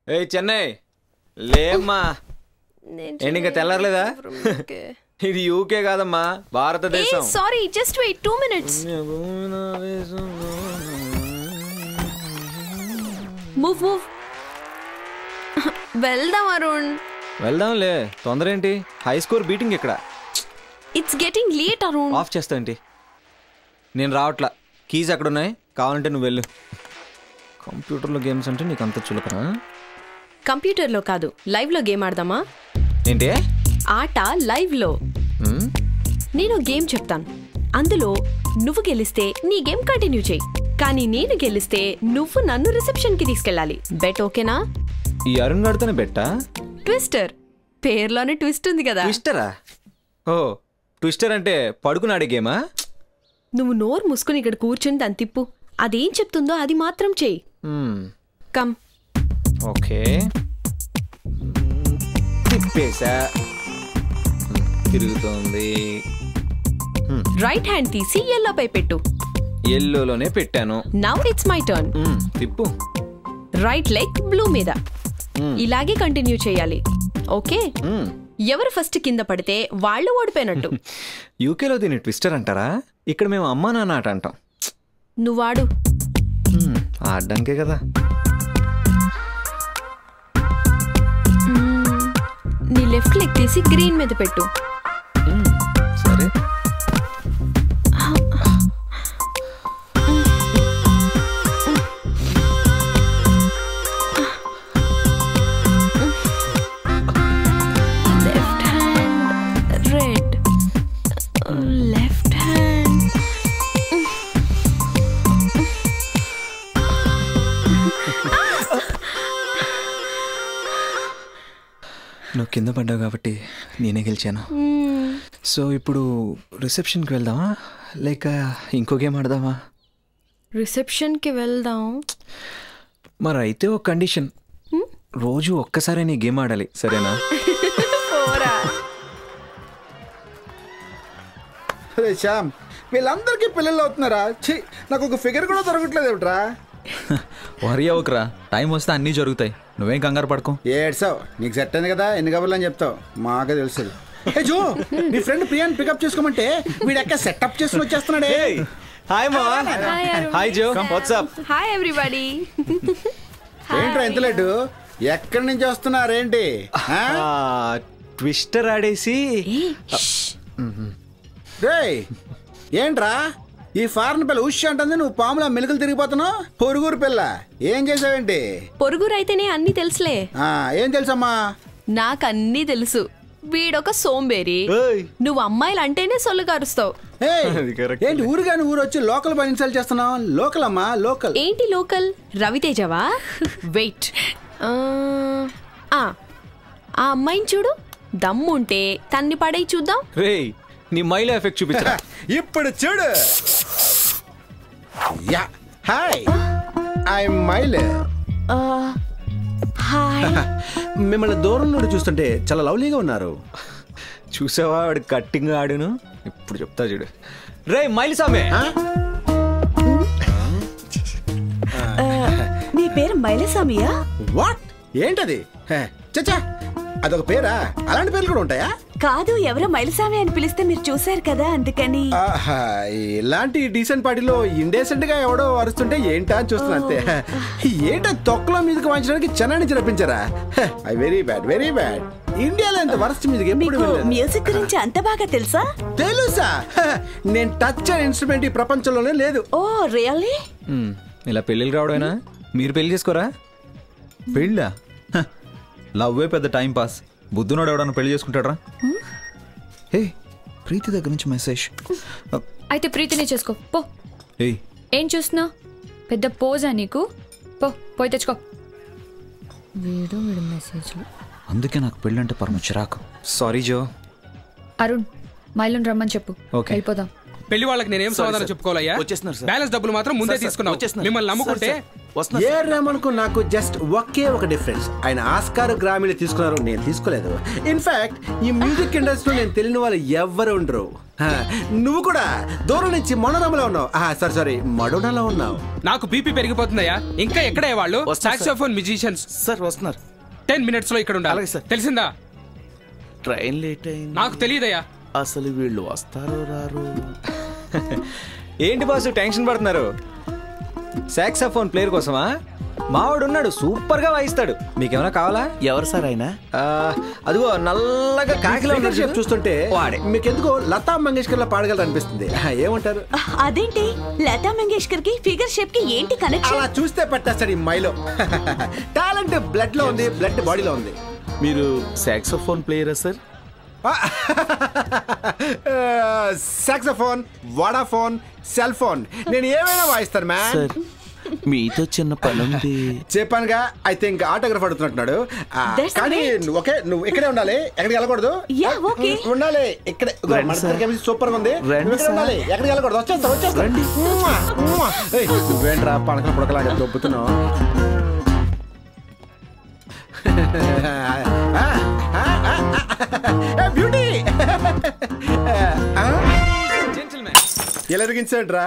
ఏ చెన్నై లేమ్మా. ఏంటి ఇంకా తెల్లారలేదా? ఇది యూకే కాదమ్మా, భారతదేశం. Sorry, just wait 2 minutes. Move. వెళ్దాం అరుణ్. వెళ్దాంలే, తొందర ఏంటి? హై స్కోర్ బీటింగ్ ఇక్కడ. It's getting late Arun. Off చేస్తా ఏంటి? నేను రావట్లా. కీస్ ఎక్కడ ఉన్నాయి? కావాలంటే నువ్వు వెళ్ళు. కంప్యూటర్లో గేమ్స్ అంటే నీకు అంత చులకనా? కంప్యూటర్లో కాదు, లైవ్లో గేమ్ ఆడదామా? ఏంటి ఆట? లైవ్లో. నేను గేమ్ చెప్తాను, అందులో నువ్వు గెలిస్తే నీ గేమ్ కంటిన్యూ చేయి, కానీ నేను గెలిస్తే నువ్వు నన్ను రిసెప్షన్కి తీసుకెళ్ళాలి. బెట్ ఓకేనా? ఈ అరుణ్ గడితేనే బెట్టా? ట్విస్టర్, పేర్లోనే ట్విస్ట్ ఉంది కదా. ట్విస్టరా? ఓ, ట్విస్టర్ అంటే పడుకున్నాడే గేమా? నువ్వు నోరు మూసుకుని ఇక్కడ కూర్చుని దాన్ని తిప్పు. అదేం చెప్తుందో అది మాత్రం చెయ్యి. కమ్. ఓకే, తిప్పేసా. తిరుగుతోంది. రైట్ హ్యాండ్ తీసి ఎల్లోపై పెట్టు. ఎల్లోలోనే పెట్టాను. Now it's my turn. Tippu. Right leg blue మీద. ఇలాగే కంటిన్యూ చేయాలి. ఓకే? ఎవరు ఫస్ట్ కింద పడితే వాళ్ళు ఓడిపోయినట్టు. యూకేలో దీన్ని ట్విస్టర్ అంటారా? ఇక్కడ మేము అమ్మా నాన్న ఆట అంటాం. నువ్వాడు. ఆడ్డానికే కదా. నీ లెఫ్ట్ లెగ్ తీసి గ్రీన్ మీద పెట్టు. సరే. Left hand red, left hand. నువ్వు కింద పడ్డావు కాబట్టి నేనే గెలిచాను. సో ఇప్పుడు రిసెప్షన్కి వెళ్దామా లేక ఇంకో గేమ్ ఆడదామా? రిసెప్షన్కి వెళ్దాం. మరి అయితే ఒక కండిషన్, రోజు ఒక్కసారి నీ గేమ్ ఆడాలి, సరేనా? శ్యామ్, వీళ్ళందరికీ పిల్లలు అవుతున్నారా? నాకు ఒక ఫిగర్ కూడా దొరకట్లేదు ఏమిట్రా? వరి అవ్వకురా, టైం వస్తే అన్నీ జరుగుతాయి, నువ్వేం కంగారు పడుకో. ఏడ్సావు, నీకు సెట్ అయింది కదా, ఎన్ని కబుర్లు అని చెప్తావు, మాకే తెలుసు. జో, నీ ఫ్రెండ్ ప్రియాని పికప్ చేసుకోమంటే వీడు ఎక్కడ సెటప్ చేసుకుని వచ్చేస్తున్నాడే. హాయ్ మా. హాయ్ జో, వాట్సాప్? Hi everybody. ఏంట్రా ఇంత లేటు? ఎక్కడి నుంచి వస్తున్నారేంటి? ట్విస్టర్ ఆడేసి. రేయ్, ఏంట్రా ఈ ఫారెన్ పిల్ల ఉష్ అంటుంది, నువ్వు పాములా మెలుకలు తిరిగిపోతున్నావు? పొరుగురు పిల్ల ఏం చేసావేంటి? పొరుగురు అయితేనే అన్ని తెలుసులే. ఏం తెలుసమ్మా? నాకు అన్ని తెలుసు. వీడొక సోంబేరి, నువ్వు అమ్మాయిలు అంటేనే సొల్లు కారుస్తావు. ఏంటి ఊరుగాని ఊరు వచ్చి లోకల్ పని ఇన్సల్ట్ చేస్తున్నావు? లోకల్ అమ్మా, లోకల్. ఏంటి లోకల్? రవితేజవా? వెయిట్, ఆ అమ్మాయిని చూడు, దమ్ముంటే తన్ని పడేయి చూద్దాం. రేయ్, నీ మైలో ఎఫెక్ట్ చూపించరా? ఇప్పుడు చూడు. Yeah, hi, I'm Miley. Hi. మిమ్మల్ని దూరం నుండి చూస్తుంటే చాలా లవ్లీగా ఉన్నారు. చూసావా వాడు కట్టింగ్ ఆడును? ఇప్పుడు చెప్తా చూడు. రే మైలి సామే, నీ పేరు మైలస్వామియా? వాట్? ఏంటది? చచ్చా, అదొక పేరా? అలాంటి పేర్లు కూడా ఉంటాయా? కాదు, ఎవరో మైలస్వామి అని పిలిస్తే మీరు చూసారు కదా, అందుకని. ఇలాంటి డీసెంట్ పార్టీలో ఇండీసెంట్ గా ఎవడో అరుస్తుంటే ఏంటా అని చూస్తున్నా అంతే. ఏంటో తొక్కలో మీదకి వాయించడానికి చెన్నై రప్పించారా? Very bad, very bad. ఇండియాలో ఎంత వరస్ట్ మ్యూజిక్ ఎప్పుడు వినలేదు. మ్యూజిక్ గురించి అంత బాగా తెలుసా? తెలుసా? నేను టచ్ అనే ఇన్స్ట్రుమెంట్ ఈ ప్రపంచంలోనే లేదు. ఓ రియల్లీ? ఇలా పెళ్ళిళ్ళు రావడమేనా? మీరు పెళ్లి చేసుకోరా? పెళ్ళా? లవ్వే పెద్ద టైం పాస్. బుద్ధునోడు ఎవడన్నా పెళ్లి చేసుకుంటాడా? హే, ప్రీతి దగ్గర నుంచి మెసేజ్. అయితే ప్రీతిని చేసుకో పో. ఏయ్, ఏం చూస్తున్నావు? పెద్ద పోజా నీకు? పో, పోయి తెచ్చుకో. వీడు మెసేజ్లు. అందుకే నాకు పెళ్ళంటే పరమ చిరాకు. సారీ జో. అరుణ్, మైలుని రమ్మని చెప్పు. వెళ్ళిపోదాం. పెళ్లి వాళ్ళకి నేనేం సమాధానం చెప్పుకోవాలయ్యా? వచ్చేస్తున్నారు సార్. బ్యాలెన్స్ డబ్బులు మాత్రం ముందే తీసుకున్నావు. మిమ్మల్ని నమ్ముకుంటే ఏ రెహమాన్కు నాకు జస్ట్ ఒకే ఒక డిఫరెన్స్. ఆయన ఆస్కార్ గ్రామీణ తీసుకున్నారు, నేను తీసుకోలేదు. ఇన్ఫాక్ట్ ఈ మ్యూజిక్ ఇండస్ట్రీలో నేను తెలియని వాళ్ళు ఎవ్వరు ఉండరు. నువ్వు కూడా దూరం నుంచి మనోరమలో ఉన్నావు. సారీ మడోనాలో ఉన్నావు. నాకు బీపీ పెరిగిపోతుందయ్యా. ఇంకా ఎక్కడే వాళ్ళు? సాక్సోఫోన్ మ్యూజిషియన్స్ సార్ వస్తున్నారు. 10 minutes లో ఇక్కడ ఉండాలి. అలాగే సార్. తెలిసిందా? ట్రైన్ లేట్ అయింది. నాకు తెలియదయ్యా. అసలు వీళ్ళు వస్తారో రారు. ఏంటి బాసు టెన్షన్ పడుతున్నారు? సాక్సోఫోన్ ప్లేయర్ కోసమా? మావాడు ఉన్నాడు, సూపర్ గా వాయిస్తాడు. మీకేమైనా కావాలా? ఎవరు సార్ ఆయన? అదిగో నల్లగా కాకిలో ఉన్నాడు షేప్ చూస్తుంటే వాడే. మీకెందుకో లతా మంగేష్కర్ లా పాడగలరు అనిపిస్తుంది. ఏమంటారు? అదేంటి లతా మంగేష్కర్ కి ఫిగర్ షేప్ కి ఏంటి కనెక్షన్? అలా చూస్తే పట్టేస్తాడు ఈ మైలో. టాలెంట్ బ్లడ్ లో ఉంది, బ్లడ్ బాడీలో ఉంది. మీరు సాక్సోఫోన్ ప్లేయరా sir? Saxophone, Vodafone, cell phone, నేను ఏమైనా వాయిస్తాను మ్యాన్. సార్ మీతో చిన్న పని ఉంది. చెప్పానుగా. ఐ థింక్ ఆటోగ్రాఫ్ అడుగుతున్నట్టున్నాడు. కానీ నువ్వు ఇక్కడే ఉండాలి, ఎక్కడికి వెళ్ళకూడదు. ఉండాలి ఇక్కడే. సూపర్ గా ఉంది, ఉండాలి, ఎక్కడికి వెళ్ళకూడదు. వచ్చేస్తా. నువ్వేంట్రా పనకం పుడకలాగా దొబ్బుతున్నావు? బ్యూటీ ఎలా ఎరిగించాడ్రా?